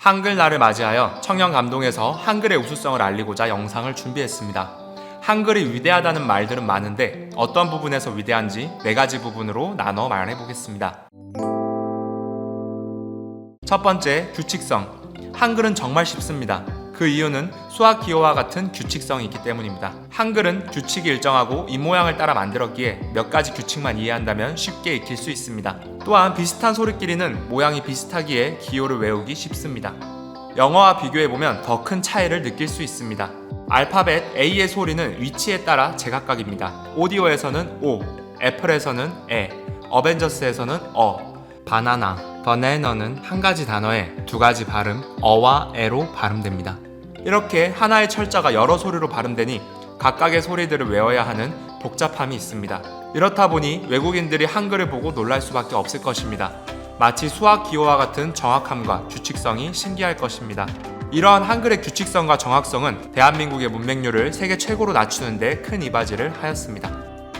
한글날을 맞이하여 청년감동에서 한글의 우수성을 알리고자 영상을 준비했습니다. 한글이 위대하다는 말들은 많은데 어떤 부분에서 위대한지 4가지 부분으로 나눠 말해보겠습니다. 첫 번째, 규칙성. 한글은 정말 쉽습니다. 그 이유는 수학 기호와 같은 규칙성이 있기 때문입니다. 한글은 규칙이 일정하고 입모양을 따라 만들었기에 몇 가지 규칙만 이해한다면 쉽게 익힐 수 있습니다. 또한 비슷한 소리끼리는 모양이 비슷하기에 기호를 외우기 쉽습니다. 영어와 비교해보면 더 큰 차이를 느낄 수 있습니다. 알파벳 A의 소리는 위치에 따라 제각각입니다. 오디오에서는 O, 애플에서는 에, 어벤져스에서는 바나나, 버네너는 한 가지 단어에 2가지 발음, 어와 에로 발음됩니다. 이렇게 하나의 철자가 여러 소리로 발음되니 각각의 소리들을 외워야 하는 복잡함이 있습니다. 이렇다 보니 외국인들이 한글을 보고 놀랄 수밖에 없을 것입니다. 마치 수학 기호와 같은 정확함과 규칙성이 신기할 것입니다. 이러한 한글의 규칙성과 정확성은 대한민국의 문맹률을 세계 최고로 낮추는 데 큰 이바지를 하였습니다.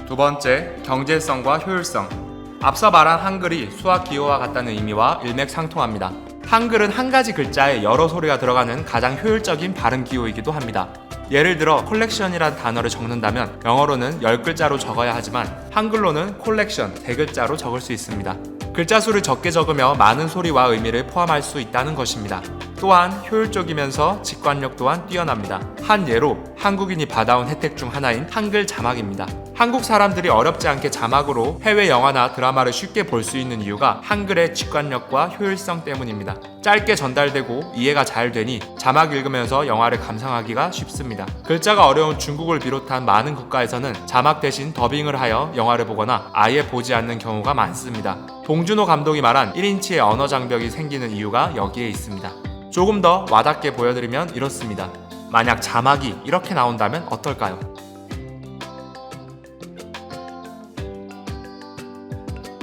두 번째, 경제성과 효율성. 앞서 말한 한글이 수학 기호와 같다는 의미와 일맥상통합니다. 한글은 한 가지 글자에 여러 소리가 들어가는 가장 효율적인 발음 기호이기도 합니다. 예를 들어 콜렉션이라는 단어를 적는다면 영어로는 10글자로 적어야 하지만 한글로는 콜렉션 3글자로 적을 수 있습니다. 글자 수를 적게 적으며 많은 소리와 의미를 포함할 수 있다는 것입니다. 또한 효율적이면서 직관력 또한 뛰어납니다. 한 예로 한국인이 받아온 혜택 중 하나인 한글 자막입니다. 한국 사람들이 어렵지 않게 자막으로 해외 영화나 드라마를 쉽게 볼 수 있는 이유가 한글의 직관력과 효율성 때문입니다. 짧게 전달되고 이해가 잘 되니 자막 읽으면서 영화를 감상하기가 쉽습니다. 글자가 어려운 중국을 비롯한 많은 국가에서는 자막 대신 더빙을 하여 영화를 보거나 아예 보지 않는 경우가 많습니다. 봉준호 감독이 말한 1인치의 언어 장벽이 생기는 이유가 여기에 있습니다. 조금 더 와닿게 보여드리면 이렇습니다. 만약 자막이 이렇게 나온다면 어떨까요?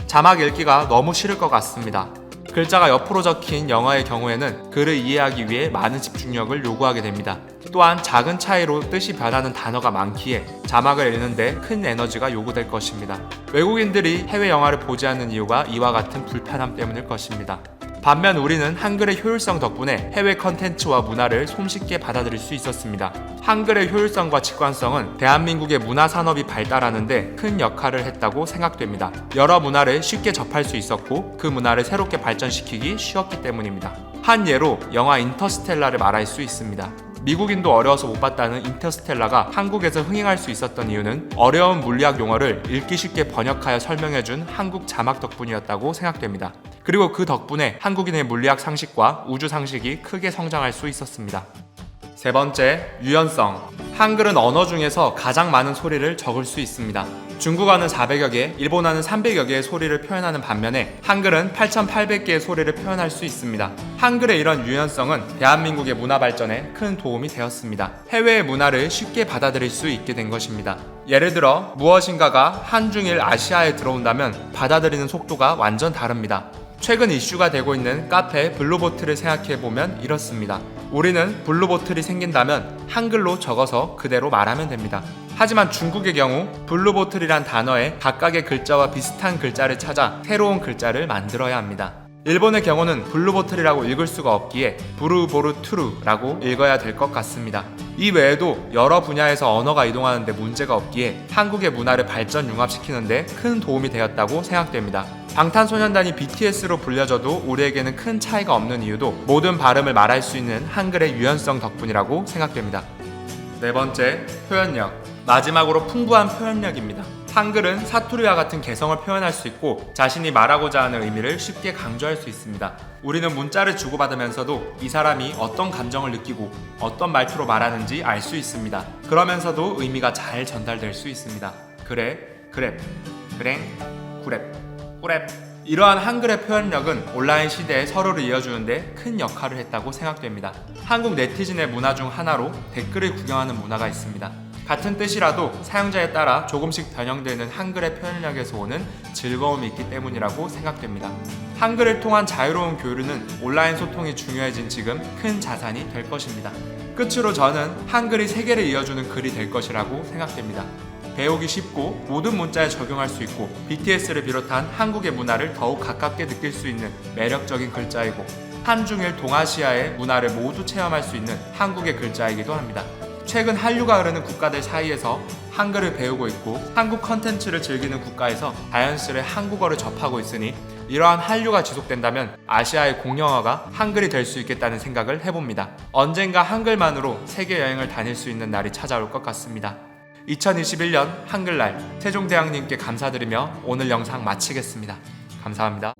자막 읽기가 너무 싫을 것 같습니다. 글자가 옆으로 적힌 영어의 경우에는 글을 이해하기 위해 많은 집중력을 요구하게 됩니다. 또한 작은 차이로 뜻이 변하는 단어가 많기에 자막을 읽는데 큰 에너지가 요구될 것입니다. 외국인들이 해외 영화를 보지 않는 이유가 이와 같은 불편함 때문일 것입니다. 반면 우리는 한글의 효율성 덕분에 해외 컨텐츠와 문화를 손쉽게 받아들일 수 있었습니다. 한글의 효율성과 직관성은 대한민국의 문화산업이 발달하는데 큰 역할을 했다고 생각됩니다. 여러 문화를 쉽게 접할 수 있었고 그 문화를 새롭게 발전시키기 쉬웠기 때문입니다. 한 예로 영화 인터스텔라를 말할 수 있습니다. 미국인도 어려워서 못 봤다는 인터스텔라가 한국에서 흥행할 수 있었던 이유는 어려운 물리학 용어를 읽기 쉽게 번역하여 설명해준 한국 자막 덕분이었다고 생각됩니다. 그리고 그 덕분에 한국인의 물리학 상식과 우주 상식이 크게 성장할 수 있었습니다. 세 번째, 유연성. 한글은 언어 중에서 가장 많은 소리를 적을 수 있습니다. 중국어는 400여 개, 일본어는 300여 개의 소리를 표현하는 반면에 한글은 8,800개의 소리를 표현할 수 있습니다. 한글의 이런 유연성은 대한민국의 문화 발전에 큰 도움이 되었습니다. 해외의 문화를 쉽게 받아들일 수 있게 된 것입니다. 예를 들어 무엇인가가 한중일 아시아에 들어온다면 받아들이는 속도가 완전 다릅니다. 최근 이슈가 되고 있는 카페 블루보틀을 생각해보면 이렇습니다. 우리는 블루보틀이 생긴다면 한글로 적어서 그대로 말하면 됩니다. 하지만 중국의 경우 블루보틀이란 단어에 각각의 글자와 비슷한 글자를 찾아 새로운 글자를 만들어야 합니다. 일본의 경우는 블루보틀이라고 읽을 수가 없기에 부르보르투르라고 읽어야 될 것 같습니다. 이 외에도 여러 분야에서 언어가 이동하는데 문제가 없기에 한국의 문화를 발전 융합시키는데 큰 도움이 되었다고 생각됩니다. 방탄소년단이 BTS로 불려져도 우리에게는 큰 차이가 없는 이유도 모든 발음을 말할 수 있는 한글의 유연성 덕분이라고 생각됩니다. 네 번째, 표현력. 마지막으로 풍부한 표현력입니다. 한글은 사투리와 같은 개성을 표현할 수 있고 자신이 말하고자 하는 의미를 쉽게 강조할 수 있습니다. 우리는 문자를 주고받으면서도 이 사람이 어떤 감정을 느끼고 어떤 말투로 말하는지 알 수 있습니다. 그러면서도 의미가 잘 전달될 수 있습니다. 그래, 그랩, 그랭, 구랩, 꾸랩. 이러한 한글의 표현력은 온라인 시대에 서로를 이어주는데 큰 역할을 했다고 생각됩니다. 한국 네티즌의 문화 중 하나로 댓글을 구경하는 문화가 있습니다. 같은 뜻이라도 사용자에 따라 조금씩 변형되는 한글의 표현력에서 오는 즐거움이 있기 때문이라고 생각됩니다. 한글을 통한 자유로운 교류는 온라인 소통이 중요해진 지금 큰 자산이 될 것입니다. 끝으로 저는 한글이 세계를 이어주는 글이 될 것이라고 생각됩니다. 배우기 쉽고 모든 문자에 적용할 수 있고 BTS를 비롯한 한국의 문화를 더욱 가깝게 느낄 수 있는 매력적인 글자이고 한중일 동아시아의 문화를 모두 체험할 수 있는 한국의 글자이기도 합니다. 최근 한류가 흐르는 국가들 사이에서 한글을 배우고 있고 한국 컨텐츠를 즐기는 국가에서 자연스레 한국어를 접하고 있으니 이러한 한류가 지속된다면 아시아의 공용어가 한글이 될 수 있겠다는 생각을 해봅니다. 언젠가 한글만으로 세계 여행을 다닐 수 있는 날이 찾아올 것 같습니다. 2021년 한글날 세종대왕님께 감사드리며 오늘 영상 마치겠습니다. 감사합니다.